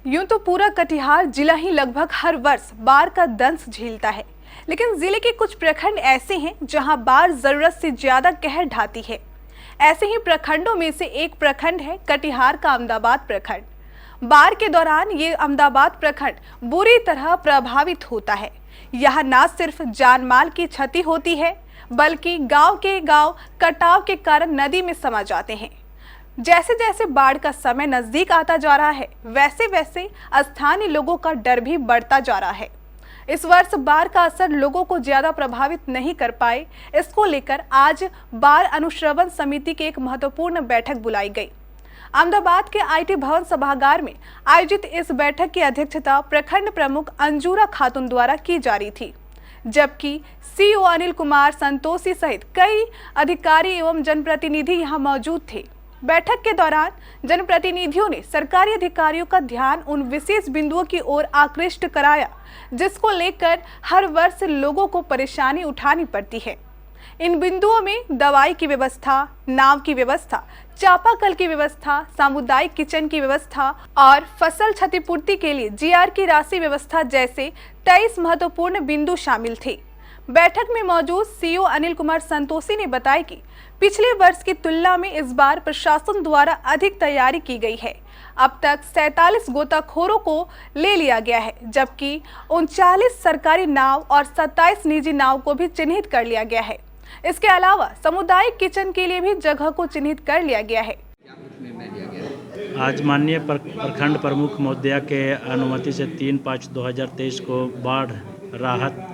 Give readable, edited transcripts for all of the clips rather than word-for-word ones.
यूं तो पूरा कटिहार जिला ही लगभग हर वर्ष बाढ़ का दंश झेलता है, लेकिन जिले के कुछ प्रखंड ऐसे हैं जहां बाढ़ जरूरत से ज्यादा कहर ढाती है। ऐसे ही प्रखंडों में से एक प्रखंड है कटिहार का अहमदाबाद प्रखंड। बाढ़ के दौरान ये अहमदाबाद प्रखंड बुरी तरह प्रभावित होता है। यहाँ न सिर्फ जान माल की क्षति होती है, बल्कि गांव के गांव कटाव के कारण नदी में समा जाते हैं। जैसे जैसे बाढ़ का समय नजदीक आता जा रहा है, वैसे वैसे स्थानीय लोगों का डर भी बढ़ता जा रहा है। इस वर्ष बाढ़ का असर लोगों को ज्यादा प्रभावित नहीं कर पाए, इसको लेकर आज बाढ़ अनुश्रवण समिति की एक महत्वपूर्ण बैठक बुलाई गई। अहमदाबाद के आईटी भवन सभागार में आयोजित इस बैठक की अध्यक्षता प्रखंड प्रमुख अंजुरा खातून द्वारा की जा रही थी, जबकि सीईओ अनिल कुमार संतोषी सहित कई अधिकारी एवं जनप्रतिनिधि यहां मौजूद थे। बैठक के दौरान जनप्रतिनिधियों ने सरकारी अधिकारियों का ध्यान उन विशेष बिंदुओं की ओर आकृष्ट कराया, जिसको लेकर हर वर्ष लोगों को परेशानी उठानी पड़ती है। इन बिंदुओं में दवाई की व्यवस्था, नाव की व्यवस्था, चापाकल की व्यवस्था, सामुदायिक किचन की व्यवस्था और फसल क्षतिपूर्ति के लिए जीआर की राशि व्यवस्था जैसे 23 महत्वपूर्ण बिंदु शामिल थे। बैठक में मौजूद सीईओ अनिल कुमार संतोषी ने बताया कि पिछले वर्ष की तुलना में इस बार प्रशासन द्वारा अधिक तैयारी की गई है। अब तक 47 गोताखोरों को ले लिया गया है, जबकि 39 सरकारी नाव और 27 निजी नाव को भी चिन्हित कर लिया गया है। इसके अलावा सामुदायिक किचन के लिए भी जगह को चिन्हित कर लिया गया है। आज माननीय प्रखंड प्रमुख महोदया के अनुमति से 3/5/2023 को बाढ़ राहत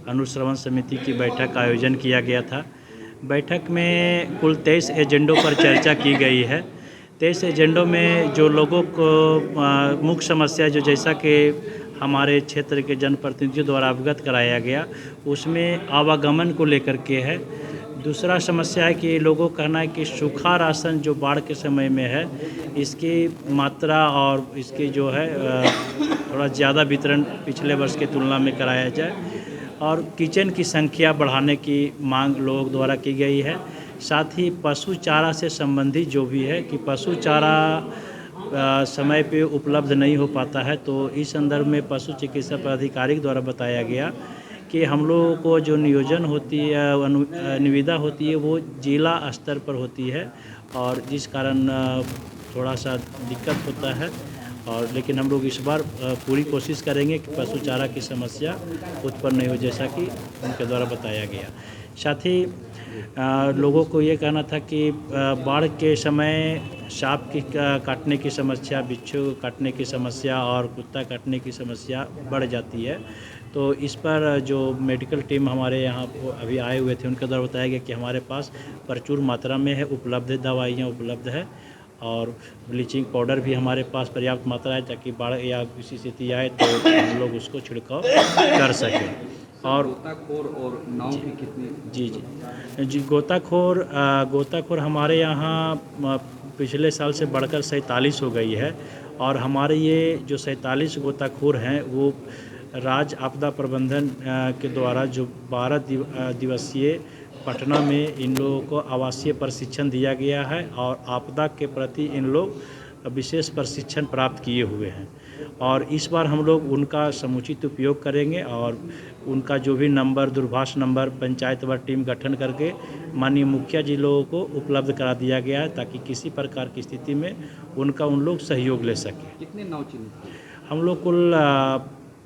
अनुश्रवण समिति की बैठक का आयोजन किया गया था। बैठक में कुल 23 एजेंडों पर चर्चा की गई है। 23 एजेंडों में जो लोगों को मुख्य समस्या जो जैसा कि हमारे क्षेत्र के जनप्रतिनिधियों द्वारा अवगत कराया गया, उसमें आवागमन को लेकर के है। दूसरा समस्या है कि लोगों का कहना है कि सूखा राशन जो बाढ़ के समय में है, इसकी मात्रा और इसकी जो है थोड़ा ज़्यादा वितरण पिछले वर्ष की तुलना में कराया जाए और किचन की संख्या बढ़ाने की मांग लोगों द्वारा की गई है। साथ ही पशु चारा से संबंधित जो भी है कि पशु चारा समय पे उपलब्ध नहीं हो पाता है, तो इस संदर्भ में पशु चिकित्सा पदाधिकारी द्वारा बताया गया कि हम लोगों को जो नियोजन होती है, निविदा होती है, वो जिला स्तर पर होती है और जिस कारण थोड़ा सा दिक्कत होता है। और लेकिन हम लोग इस बार पूरी कोशिश करेंगे कि पशु चारा की समस्या उत्पन्न नहीं हो, जैसा कि उनके द्वारा बताया गया। साथ ही लोगों को ये कहना था कि बाढ़ के समय सांप की काटने की समस्या, बिच्छू काटने की समस्या और कुत्ता काटने की समस्या बढ़ जाती है। तो इस पर जो मेडिकल टीम हमारे यहाँ अभी आए हुए थे, उनके द्वारा बताया गया कि हमारे पास प्रचुर मात्रा में है, उपलब्ध दवाइयाँ उपलब्ध है और ब्लीचिंग पाउडर भी हमारे पास पर्याप्त मात्रा है, ताकि बाढ़ या किसी स्थिति आए तो हम लोग उसको छिड़काव कर सकें। और गोताखोर और नाव की कितनी? जी गोताखोर हमारे यहाँ पिछले साल से बढ़कर 47 हो गई है और हमारे ये जो 47 गोताखोर हैं वो राज्य आपदा प्रबंधन के द्वारा जो 12 दिवसीय पटना में इन लोगों को आवासीय प्रशिक्षण दिया गया है और आपदा के प्रति इन लोग विशेष प्रशिक्षण प्राप्त किए हुए हैं और इस बार हम लोग उनका समुचित उपयोग करेंगे और उनका जो भी नंबर, दूरभाष नंबर पंचायत वार टीम गठन करके माननीय मुखिया जी लोगों को उपलब्ध करा दिया गया है, ताकि किसी प्रकार की स्थिति में उन लोग सहयोग ले सकें। कितने नाव चिन्हित? हम लोग कुल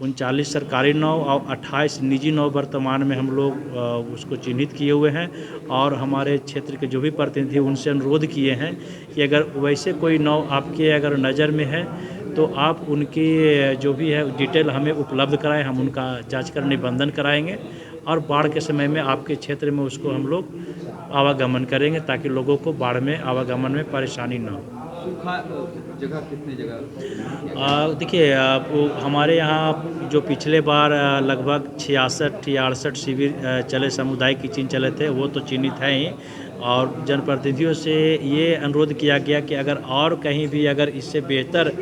39 सरकारी नाव और 28 निजी नाव वर्तमान में हम लोग उसको चिन्हित किए हुए हैं और हमारे क्षेत्र के जो भी प्रतिनिधि उनसे अनुरोध किए हैं कि अगर वैसे कोई नाव आपके अगर नज़र में है तो आप उनकी जो भी है डिटेल हमें उपलब्ध कराएं, हम उनका जांच कर निबंधन कराएंगे और बाढ़ के समय में आपके क्षेत्र में उसको हम लोग आवागमन करेंगे, ताकि लोगों को बाढ़ में आवागमन में परेशानी न हो। सूखा जगह कितनी जगह? देखिए हमारे यहाँ जो पिछले बार लगभग 66-68 शिविर चले, सामुदायिक किचन चले थे, वो तो चिन्हित हैं ही और जनप्रतिनिधियों से ये अनुरोध किया गया कि अगर और कहीं भी अगर इससे बेहतर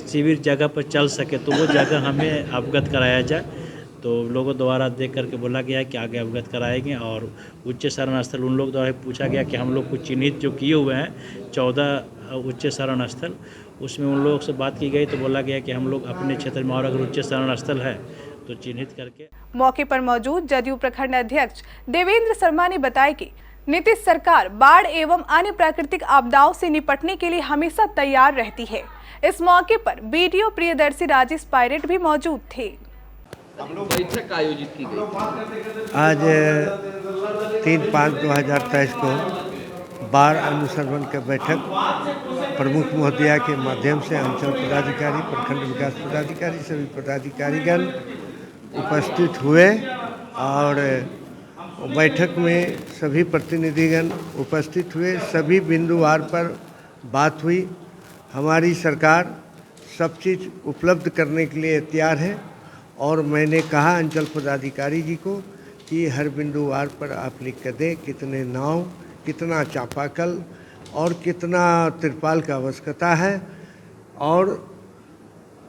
शिविर जगह पर चल सके तो वो जगह हमें अवगत कराया जाए। तो लोगों द्वारा देख करके बोला गया है कि आगे अवगत कराएंगे और उच्च शरण स्थल उन लोग द्वारा पूछा गया कि हम लोग कुछ चिन्हित जो किए हुए हैं 14 उच्च शरण स्थल, उसमें उन लोगों से बात की गई तो बोला गया कि हम लोग अपने क्षेत्र में और अगर उच्च शरण स्थल है तो चिन्हित करके। मौके पर मौजूद जदयू प्रखंड अध्यक्ष देवेंद्र शर्मा ने बताया कि नीतीश सरकार बाढ़ एवं अन्य प्राकृतिक आपदाओं से निपटने के लिए हमेशा तैयार रहती है। इस मौके पर बीडीओ प्रियदर्शी राजेश पायरेट भी मौजूद थे। बैठक आयोजित की गई आज 3/5/2023 को बाढ़ अनुश्रवण की बैठक प्रमुख महोदया के माध्यम से अंचल पदाधिकारी, प्रखंड विकास पदाधिकारी, सभी पदाधिकारीगण उपस्थित हुए और बैठक में सभी प्रतिनिधिगण उपस्थित हुए। सभी बिंदुवार पर बात हुई। हमारी सरकार सब चीज़ उपलब्ध करने के लिए तैयार है और मैंने कहा अंचल पदाधिकारी जी को कि हर बिंदुवार पर आप लिख कर दें कितने नाव, कितना चापाकल और कितना तिरपाल का आवश्यकता है। और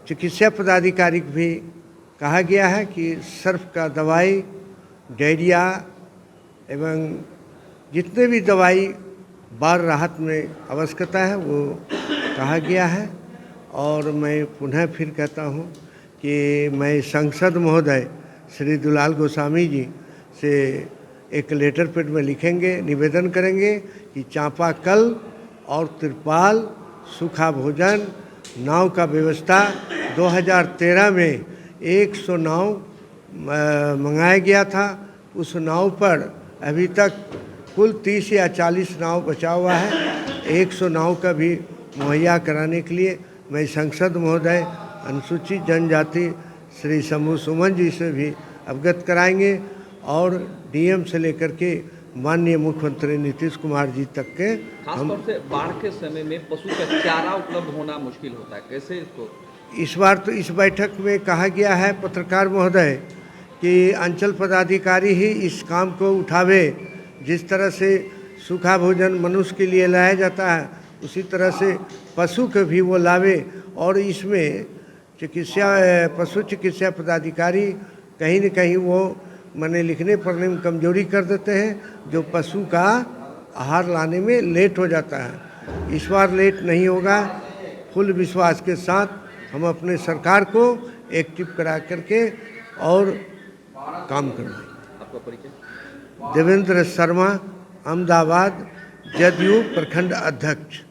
चिकित्सा पदाधिकारी को भी कहा गया है कि सर्फ का दवाई, डायरिया एवं जितने भी दवाई बाढ़ राहत में आवश्यकता है वो कहा गया है। और मैं पुनः फिर कहता हूँ कि मैं सांसद महोदय श्री दुलाल गोस्वामी जी से एक लेटर पैड में लिखेंगे, निवेदन करेंगे कि चापाकल और तिरपाल, सूखा भोजन, नाव का व्यवस्था 2013 में 100 नाव मंगाया गया था। उस नाव पर अभी तक कुल 30 या 40 नाव बचा हुआ है। 100 नाव का भी मुहैया कराने के लिए मैं सांसद महोदय अनुसूचित जनजाति श्री शंभू सुमन जी से भी अवगत कराएंगे और डीएम से लेकर के माननीय मुख्यमंत्री नीतीश कुमार जी तक के। खासतौर से बाढ़ के समय में पशु का चारा उपलब्ध होना मुश्किल होता है, कैसे इसको? इस बार तो इस बैठक में कहा गया है पत्रकार महोदय कि अंचल पदाधिकारी ही इस काम को उठावे। जिस तरह से सूखा भोजन मनुष्य के लिए लाया जाता है उसी तरह से पशु को भी वो लावे। और इसमें पशु चिकित्सा पदाधिकारी कहीं न कहीं वो माने लिखने पढ़ने में कमजोरी कर देते हैं, जो पशु का आहार लाने में लेट हो जाता है। इस बार लेट नहीं होगा। फुल विश्वास के साथ हम अपने सरकार को एक्टिव करा करके और काम करवाएं। आपका परिचय? देवेंद्र शर्मा, अहमदाबाद, जदयू प्रखंड अध्यक्ष।